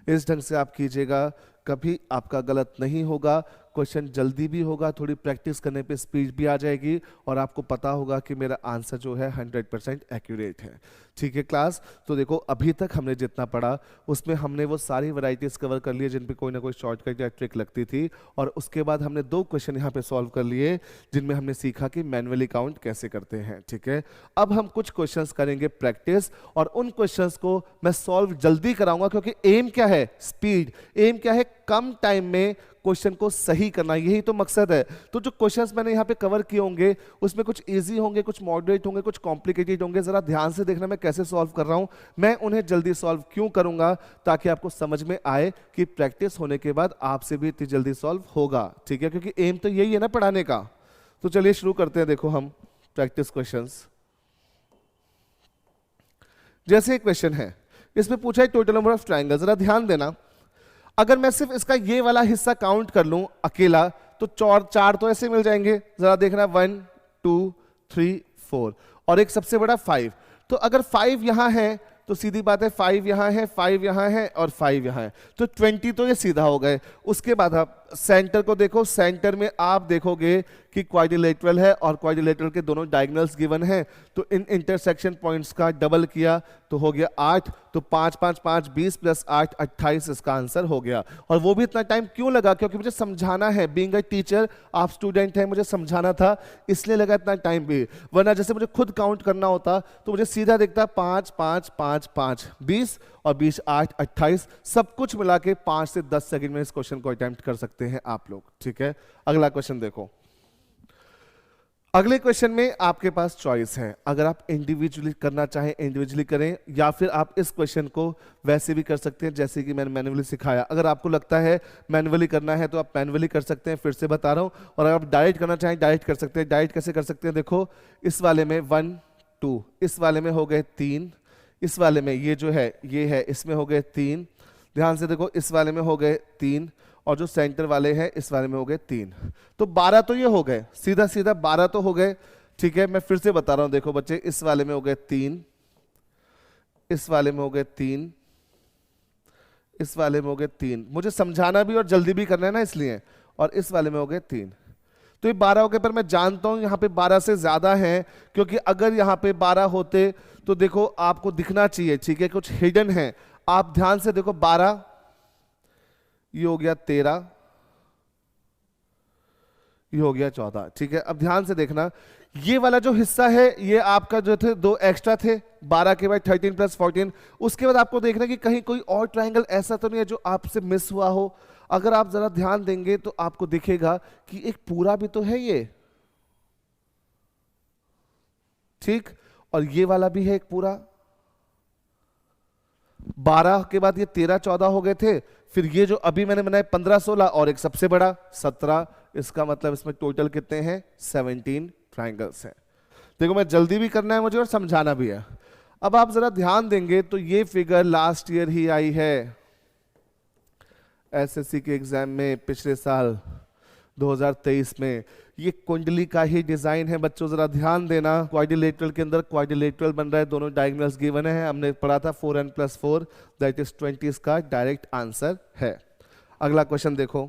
इस ढंग से आप कीजिएगा, कभी आपका गलत नहीं होगा। क्वेश्चन जल्दी भी होगा, थोड़ी प्रैक्टिस करने पे स्पीड भी आ जाएगी और आपको पता होगा कि मेरा आंसर जो है 100% एक्यूरेट है, ठीक है क्लास। तो देखो अभी तक हमने जितना पढ़ा उसमें हमने वो सारी वैरायटीज कवर कर लिए जिन पे कोई ना कोई शॉर्टकट या ट्रिक लगती थी, और उसके बाद हमने 2 क्वेश्चन यहाँ पे सॉल्व कर लिए जिनमें हमने सीखा कि मैनुअली काउंट कैसे करते हैं, ठीक है। अब हम कुछ क्वेश्चंस करेंगे प्रैक्टिस, और उन क्वेश्चंस को मैं सॉल्व जल्दी कराऊंगा, क्योंकि एम क्या है? स्पीड। एम क्या है? कम टाइम में क्वेश्चन को सही करना, यही तो मकसद है। तो जो क्वेश्चंस मैंने यहाँ पे कवर किए होंगे उसमें कुछ इजी होंगे, कुछ मॉडरेट होंगे, कुछ कॉम्प्लिकेटेड होंगे। जरा ध्यान से देखना मैं कैसे सॉल्व कर रहा हूँ। मैं उन्हें जल्दी सॉल्व क्यों करूंगा? ताकि आपको समझ में आए कि प्रैक्टिस होने के बाद आपसे भी इतनी जल्दी सॉल्व होगा, ठीक है, क्योंकि एम तो यही है ना पढ़ाने का। तो चलिए शुरू करते हैं। देखो हम प्रैक्टिस क्वेश्चंस, जैसे क्वेश्चन है इसमें पूछा है टोटल नंबर ऑफ ट्राइंगल। जरा ध्यान देना, अगर मैं सिर्फ इसका ये वाला हिस्सा काउंट कर लूं अकेला तो 4 तो ऐसे मिल जाएंगे। जरा देखना 1 2 3 4, और एक सबसे बड़ा 5। तो अगर 5 यहाँ है तो सीधी बात है 5 यहाँ है, 5 यहाँ है और 5 यहाँ है, तो 20 तो ये सीधा हो गए। उसके बाद आप सेंटर को देखो, सेंटर में आप देखोगे कि क्वाड्रिलेटरल है और क्वाड्रिलेटरल के दोनों डायगोनल्स गिवन हैं, तो इन इंटरसेक्शन पॉइंट्स का डबल किया तो हो गया 8, तो 5 5 5 20 प्लस 8 28 इसका आंसर हो गया। और वो भी इतना टाइम क्यों लगा? क्योंकि मुझे समझाना है, बीइंग अ टीचर, आप स्टूडेंट हैं, मुझे समझाना था, इसलिए लगा इतना टाइम भी। वरना जैसे मुझे खुद काउंट करना होता तो मुझे सीधा दिखता 5 5 5 5 20 और 20 8 28, सब कुछ मिला के 5 से 10 सेकंड में इस क्वेश्चन को अटेम्प्ट कर सकते हैं आप लोग। ठीक है, अगला क्वेश्चन देखो। अगले क्वेश्चन में आपके पास चॉइस है, अगर आप इंडिविजुअली करना चाहें इंडिविजुअली करें, या फिर आप इस क्वेश्चन को वैसे भी कर सकते हैं जैसे कि मैंने मैनुअली सिखाया। अगर आपको लगता है मैनुअली करना है तो आप मैनुअली कर सकते हैं, फिर से बता रहा हूं। और अगर आप डायरेक्ट करना चाहें डायरेक्ट कर सकते हैं। डायरेक्ट कैसे कर सकते हैं? देखो, इस वाले में 1 2, इस वाले में हो गए 3, इस वाले में ये जो है ये है, इसमें हो गए 3, ध्यान से देखो, इस वाले में हो गए 3, और जो सेंटर वाले हैं इस वाले में हो गए 3, तो 12 तो ये हो गए, सीधा सीधा 12 तो हो गए। ठीक है, मैं फिर से बता रहा हूं, देखो बच्चे, इस वाले में हो गए 3, इस वाले में हो गए 3, इस वाले में हो गए 3, मुझे समझाना भी और जल्दी भी करना है ना इसलिए, और इस वाले में हो गए 3, तो ये 12 हो गए। पर मैं जानता हूं यहाँ पे 12 से ज्यादा है, क्योंकि अगर यहाँ पे 12 होते तो देखो आपको दिखना चाहिए, ठीक है, कुछ हिडन है। आप ध्यान से देखो, 12, ये हो गया 13, ये हो गया 14। ठीक है, अब ध्यान से देखना, ये वाला जो हिस्सा है ये आपका जो थे 2 एक्स्ट्रा थे, 12 के बाद 13 प्लस 14। उसके बाद आपको देखना कि कहीं कोई और ट्रायंगल ऐसा तो नहीं है जो आपसे मिस हुआ हो। अगर आप जरा ध्यान देंगे तो आपको दिखेगा कि एक पूरा भी तो है ये, ठीक, और ये वाला भी है एक पूरा। 12 के बाद ये 13 14 हो गए थे, फिर ये जो अभी मैंने बनाया 15 16 और एक सबसे बड़ा 17, इसका मतलब इसमें टोटल कितने हैं? 17 ट्रायंगल्स हैं। देखो, मैं जल्दी भी करना है मुझे और समझाना भी है। अब आप जरा ध्यान देंगे तो ये फिगर लास्ट ईयर ही आई है एसएससी के एग्जाम में, पिछले साल 2023 में। ये कुंडली का ही डिजाइन है बच्चों, जरा ध्यान देना। क्वाड्रिलेटरल के अंदर क्वाड्रिलेटरल बन रहा है, दोनों डायगोनल्स गिवन है, हमने पढ़ा था 4n + 4 दैट इज 20, इसका डायरेक्ट आंसर है। अगला क्वेश्चन देखो।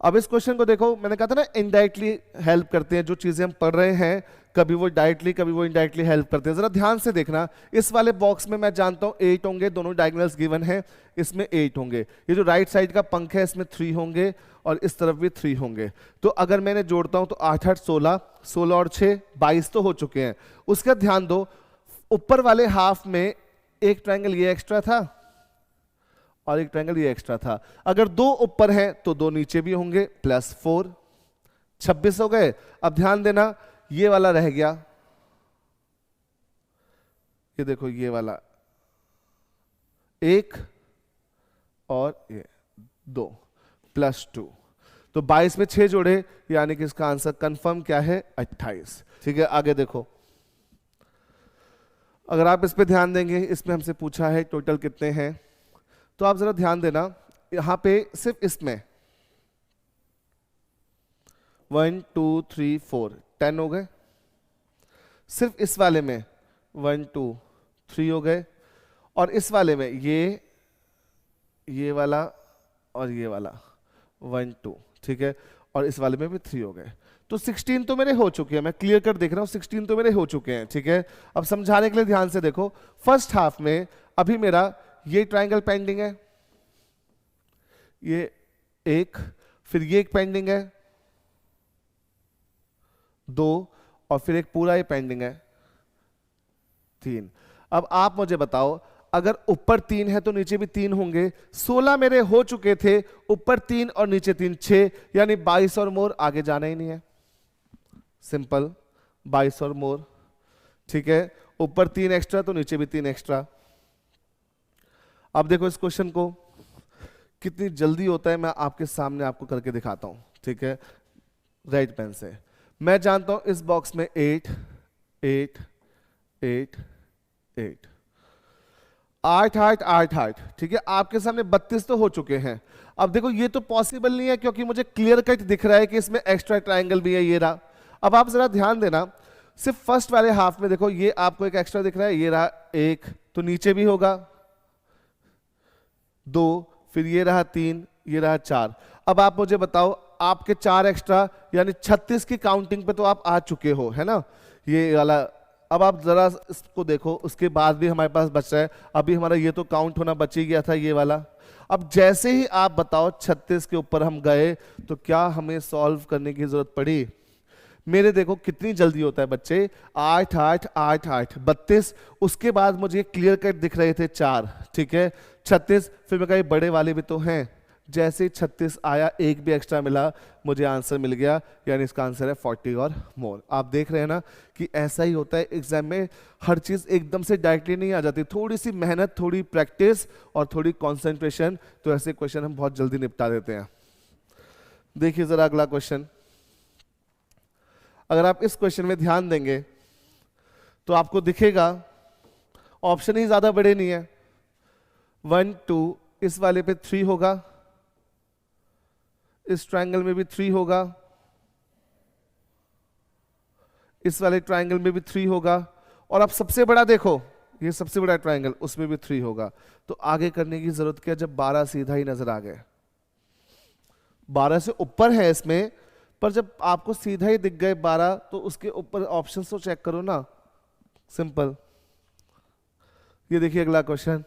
अब इस क्वेश्चन को देखो, मैंने कहा था ना इनडायरेक्टली हेल्प करते हैं, जो चीजें हम पढ़ रहे हैं कभी वो डायरेक्टली कभी वो इनडायरेक्टली हेल्प करते हैं। जरा ध्यान से देखना, इस वाले बॉक्स में मैं जानता हूं 8 होंगे, दोनों डायगोनल्स गिवन है, इसमें 8 होंगे। ये जो राइट साइड का पंख है इसमें 3 होंगे और इस तरफ भी 3 होंगे। तो अगर मैंने जोड़ता हूं तो 8 8 16, 16 और 6 22 तो हो चुके हैं। उसका ध्यान दो, ऊपर वाले हाफ में एक ट्रायंगल ये एक्स्ट्रा था और एक ट्रायंगल ये एक्स्ट्रा था। अगर 2 ऊपर हैं तो 2 नीचे भी होंगे, +4, 26 हो गए। अब ध्यान देना, ये वाला रह गया, ये देखो ये वाला 1 और ये 2 +2, तो 22 में 6 जोड़े, यानी कि इसका आंसर कंफर्म क्या है? 28। ठीक है, आगे देखो। अगर आप इस पे ध्यान देंगे, इसमें हमसे पूछा है टोटल कितने हैं, तो आप जरा ध्यान देना, यहां पे सिर्फ इसमें 1 2 3 4 10 हो गए, सिर्फ इस वाले में 1 2 3 हो गए, और इस वाले में ये वाला और ये वाला 1 2, ठीक है, और इस वाले में भी 3 हो गए। तो 16 तो मेरे हो चुके हैं, मैं क्लियर कर देख रहा हूं, 16 तो मेरे हो चुके हैं। ठीक है, अब समझाने के लिए ध्यान से देखो, फर्स्ट हाफ में अभी मेरा ये ट्रायंगल पेंडिंग है, ये एक, फिर ये एक पेंडिंग है 2, और फिर एक पूरा ये पेंडिंग है 3। अब आप मुझे बताओ, अगर ऊपर 3 है तो नीचे भी 3 होंगे। 16 मेरे हो चुके थे, ऊपर 3 और नीचे 3 6, यानी 22 और मोर, आगे जाना ही नहीं है, सिंपल 22 और मोर। ठीक है, ऊपर 3 एक्स्ट्रा तो नीचे भी 3 एक्स्ट्रा। अब देखो इस क्वेश्चन को कितनी जल्दी होता है, मैं आपके सामने आपको करके दिखाता हूं। ठीक है, राइट पेन से मैं जानता हूं इस बॉक्स में 8 8 8 8 8 8 8 8, ठीक है, आपके सामने 32 तो हो चुके हैं। अब देखो ये तो पॉसिबल नहीं है, क्योंकि मुझे क्लियर कट दिख रहा है कि इसमें एक्स्ट्रा ट्रायंगल भी है, ये रहा। अब आप जरा ध्यान देना, सिर्फ फर्स्ट वाले हाफ में देखो ये आपको एक एक्स्ट्रा दिख रहा है, ये रहा एक, तो नीचे भी होगा 2, फिर ये रहा 3, ये रहा 4। अब आप मुझे बताओ आपके 4 एक्स्ट्रा यानी 36 की काउंटिंग पे तो आप आ चुके हो, है ना, ये वाला। अब आप जरा इसको देखो, उसके बाद भी हमारे पास बच रहा है, अभी हमारा ये तो काउंट होना बच ही गया था, ये वाला। अब जैसे ही आप बताओ 36 के ऊपर हम गए तो क्या हमें सॉल्व करने की जरूरत पड़ी? मेरे देखो कितनी जल्दी होता है बच्चे, 8 8 8 8 32, उसके बाद मुझे क्लियर कट दिख रहे थे 4, ठीक है, 36, फिर मैं कहा बड़े वाले भी तो हैं, जैसे 36 आया एक भी एक्स्ट्रा मिला, मुझे आंसर मिल गया, यानी इसका आंसर है 40 और मोर। आप देख रहे हैं ना कि ऐसा ही होता है एग्जाम में, हर चीज एकदम से डायरेक्टली नहीं आ जाती, थोड़ी सी मेहनत, थोड़ी प्रैक्टिस और थोड़ी कंसंट्रेशन, तो ऐसे क्वेश्चन हम बहुत जल्दी निपटा देते हैं। देखिए जरा अगला क्वेश्चन, अगर आप इस क्वेश्चन में ध्यान देंगे तो आपको दिखेगा ऑप्शन ही ज्यादा बड़े नहीं है, 1 2, इस वाले पे 3 होगा, इस ट्रायंगल में भी 3 होगा, इस वाले ट्रायंगल में भी 3 होगा, और अब सबसे बड़ा देखो, ये सबसे बड़ा ट्रायंगल, उसमें भी 3 होगा। तो आगे करने की जरूरत क्या, जब 12 सीधा ही नजर आ गए, 12 से ऊपर है इसमें, पर जब आपको सीधा ही दिख गए 12, तो उसके ऊपर ऑप्शंस तो चेक करो ना, सिंपल। ये देखिए अगला क्वेश्चन,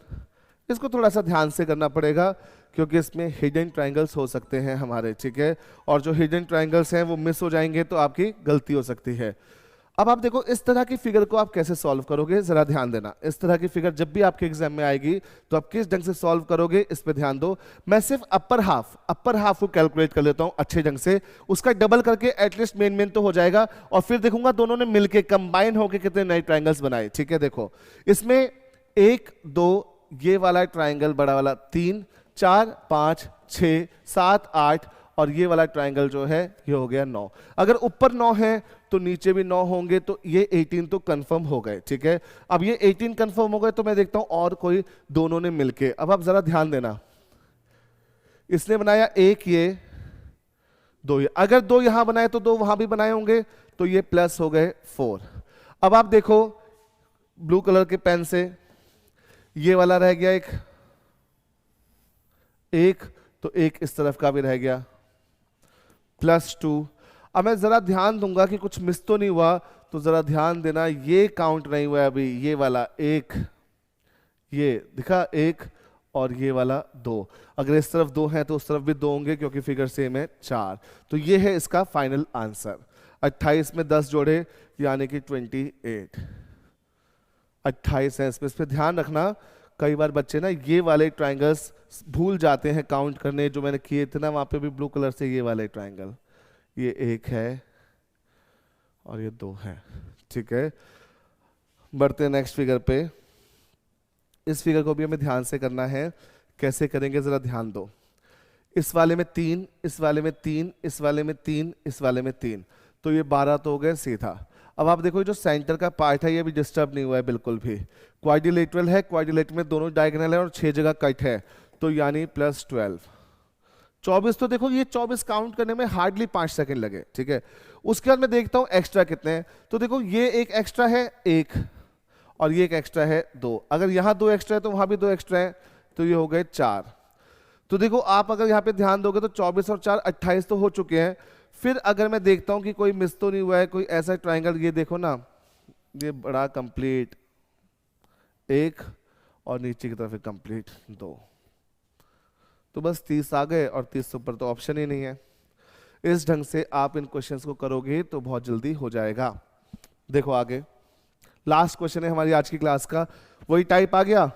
इसको थोड़ा सा ध्यान से करना पड़ेगा क्योंकि इसमें हिडन ट्रायंगल्स हो सकते हैं हमारे, ठीक है, और जो हिडन ट्रायंगल्स हैं वो मिस हो जाएंगे तो आपकी गलती हो सकती है। अब आप देखो इस तरह की फिगर को आप कैसे सॉल्व करोगे, जरा ध्यान देना। इस तरह की फिगर जब भी आपके एग्जाम में आएगी तो आप किस ढंग से सॉल्व करोगे, इस पे ध्यान दो। मैं सिर्फ अपर हाफ को कैलकुलेट कर लेता हूं अच्छे ढंग से, उसका डबल करके एटलीस्ट मेन तो हो जाएगा, और फिर देखूंगा दोनों ने मिलके कंबाइन होकर कितने नए ट्राइंगल्स बनाए, ठीक है। देखो इसमें 1 2, ये वाला ट्राइंगल बड़ा वाला 3 4 5 6 7 8, और ये वाला ट्राइंगल जो है ये हो गया 9। अगर ऊपर 9 है तो नीचे भी 9 होंगे, तो ये 18 तो कंफर्म हो गए, ठीक है। अब ये 18 कंफर्म हो गए तो मैं देखता हूं और कोई दोनों ने मिलके। अब आप जरा ध्यान देना, इसने बनाया 1, ये 2, अगर 2 यहां बनाए तो 2 वहां भी बनाए होंगे, तो ये प्लस हो गए 4। अब आप देखो ब्लू कलर के पेन से ये वाला रह गया एक, तो एक इस तरफ का भी रह गया +2। अब मैं जरा ध्यान दूंगा कि कुछ मिस तो नहीं हुआ, तो जरा ध्यान देना, ये काउंट नहीं हुआ अभी, ये वाला 1, ये दिखा 1, और ये वाला 2। अगर इस तरफ 2 है तो उस तरफ भी 2 होंगे क्योंकि फिगर सेम है 4। तो ये है इसका फाइनल आंसर। 28 में 10 जोड़े यानी कि 28, 28 है इसमें। इस पे ध्यान रखना, कई बार बच्चे ना ये वाले ट्राइंगल्स भूल जाते हैं काउंट करने, जो मैंने किए थे ना वहां पे भी ब्लू कलर से, ये वाले ट्राइंगल, ये 1 है और ये 2 है, ठीक है। बढ़ते हैं नेक्स्ट फिगर पे। इस फिगर को भी हमें ध्यान से करना है, कैसे करेंगे जरा ध्यान दो। इस वाले में 3, इस वाले में 3, इस वाले में 3, इस वाले में 3, तो ये 12 तो हो गए सीधा। अब आप देखो जो सेंटर का पार्ट है ये भी डिस्टर्ब नहीं हुआ है बिल्कुल भी, क्वाड्रिलेटरल है, क्वाड्रिलेटरल में दोनों डायगोनल है और 6 जगह कट है, तो यानी +12। 24 तो देखो ये 24 काउंट करने में हार्डली 5 सेकंड लगे, ठीक है। उसके बाद मैं देखता हूं एक्स्ट्रा कितने हैं, तो देखो ये एक एक्स्ट्रा है 1, और ये एक एक्स्ट्रा है 2। अगर यहां 2 एक्स्ट्रा है तो वहां भी 2 एक्स्ट्रा है, तो ये हो गए 4। तो देखो आप अगर यहाँ पे ध्यान दोगे तो 24 और 4 28 तो हो चुके हैं। फिर अगर मैं देखता हूं कि कोई मिस तो नहीं हुआ है, कोई ऐसा ट्राइंगल, ये देखो ना, ये बड़ा कंप्लीट 1 और नीचे की तरफ कंप्लीट 2, तो बस 30 आ गए, और 30 से ऊपर तो ऑप्शन ही नहीं है। इस ढंग से आप इन क्वेश्चंस को करोगे तो बहुत जल्दी हो जाएगा। देखो आगे लास्ट क्वेश्चन है हमारी आज की क्लास का, वही टाइप आ गया।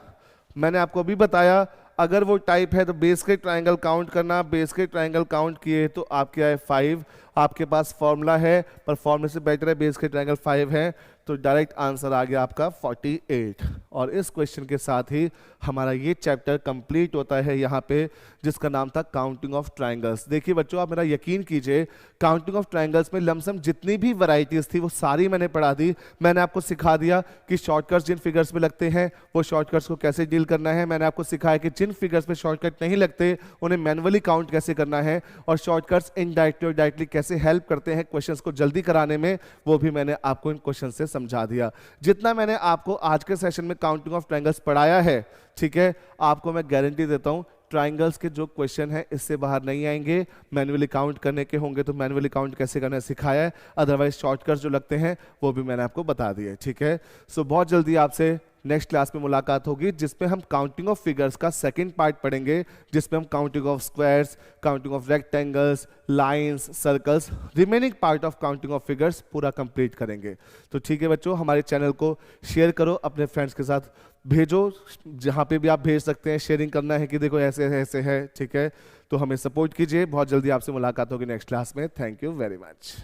मैंने आपको अभी बताया अगर वो टाइप है तो बेस के ट्राइंगल काउंट करना, बेस के ट्राइंगल काउंट किए तो आपके आए 5। आपके पास फॉर्मूला है पर फॉर्मूले से बेटर है बेस के ट्राइंगल 5 है, तो डायरेक्ट आंसर आ गया आपका 48। और इस क्वेश्चन के साथ ही हमारा ये चैप्टर कंप्लीट होता है यहाँ पे, जिसका नाम था काउंटिंग ऑफ ट्रायंगल्स। देखिए बच्चों, आप मेरा यकीन कीजिए, काउंटिंग ऑफ ट्रायंगल्स में लमसम जितनी भी वैरायटीज थी वो सारी मैंने पढ़ा दी। मैंने आपको सिखा दिया कि शॉर्टकट्स जिन फिगर्स में लगते हैं वो शॉर्टकट्स को कैसे डील करना है। मैंने आपको सिखाया कि जिन फिगर्स में शॉर्टकट नहीं लगते उन्हें मैनुअली काउंट कैसे करना है, और शॉर्टकट्स इनडायरेक्टली और डायरेक्टली कैसे हेल्प करते हैं क्वेश्चंस को जल्दी कराने में, वो भी मैंने आपको इन क्वेश्चन से समझा दिया। जितना मैंने आपको आज के सेशन में काउंटिंग ऑफ ट्रायंगल्स पढ़ाया है, ठीक है, आपको मैं गारंटी देता हूं ट्रायंगल्स के जो क्वेश्चन है इससे बाहर नहीं आएंगे। मैनुअली काउंट करने के होंगे तो मैनुअली काउंट कैसे करना सिखाया है, अदरवाइज शॉर्टकट्स जो लगते हैं वो भी मैंने आपको बता दिए, ठीक है। सो बहुत जल्दी आपसे नेक्स्ट क्लास में मुलाकात होगी, जिसमें हम काउंटिंग ऑफ फिगर्स का सेकंड पार्ट पढ़ेंगे, जिसमें हम counting of squares, counting of rectangles, lines, circles, remaining part of counting of figures पूरा कंप्लीट करेंगे। तो ठीक है बच्चों, हमारे चैनल को शेयर करो, अपने फ्रेंड्स के साथ भेजो, जहाँ पे भी आप भेज सकते हैं। शेयरिंग करना है कि देखो ऐसे ऐसे है, ठीक है। तो हमें सपोर्ट कीजिए। बहुत जल्दी आपसे मुलाकात होगी नेक्स्ट क्लास में। Thank you very much.